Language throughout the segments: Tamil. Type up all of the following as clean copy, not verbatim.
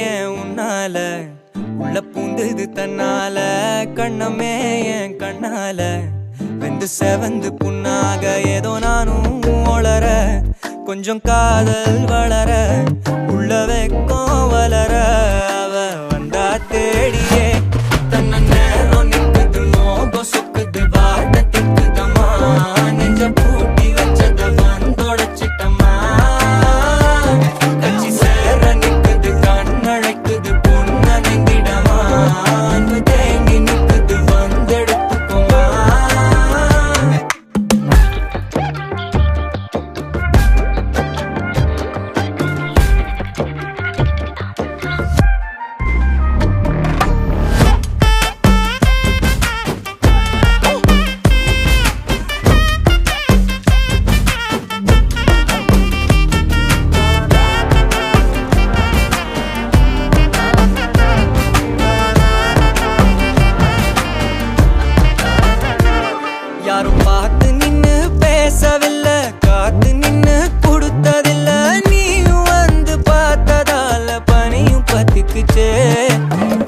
ஏன் உன்னால உள்ள பூந்தது தன்னால கண்ணமே என் கண்ணால வெந்து செவந்து புண்ணாக ஏதோ நானும் ஒளர கொஞ்சம் காதல் வளர உள்ள வெக்கம் வளர அவ வந்தா தேடியே தன்ன நேரம் நிக்குது மோகம் சொக்குது வார்த்தை திக்குதம்மா நெஞ்ச பூட்டி வச்சத வந்தொடச்சிட்டம்மா கட்சி சேர நிக்குது கண்ணழைக்குது பொண்ண நெங்கிடமா அன்பு தேங்கி நிக்குது வந்தெடுத்துக்குமா யாரும் பார்த்து நின்னு பேசவில்லை காத்து நின்னு கொடுத்ததில்ல நீயும் வந்து பார்த்ததால பனியும் பத்திக்குச்சே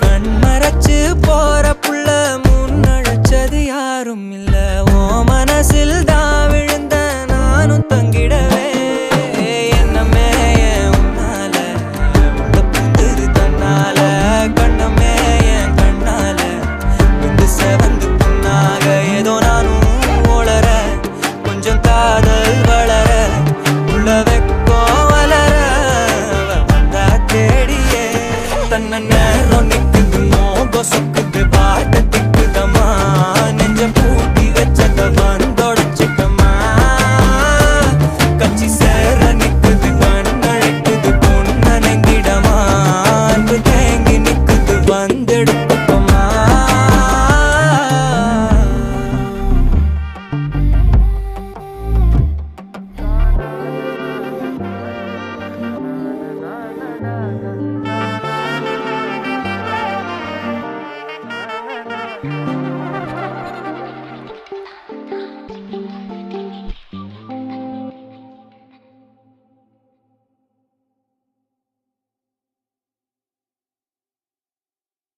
கண் மறைச்சு போற புள்ள முன்னழைச்சது யாரும் இல்ல ஓ மனசில் தான் விழுந்த நானும் தங்கிடவே என்னமே உன்னால உள்ள புந்தது தன்னால கண்ணமே என் கண்ணால வந்து செவந்து புண்ணாக ஏதோ நானும் கொஞ்சம் காதல் வளர உள்ள வெக்கம் வளர வந்தா தேடியே தன்ன நேரம் நிக்குது மோகம் சொக்கு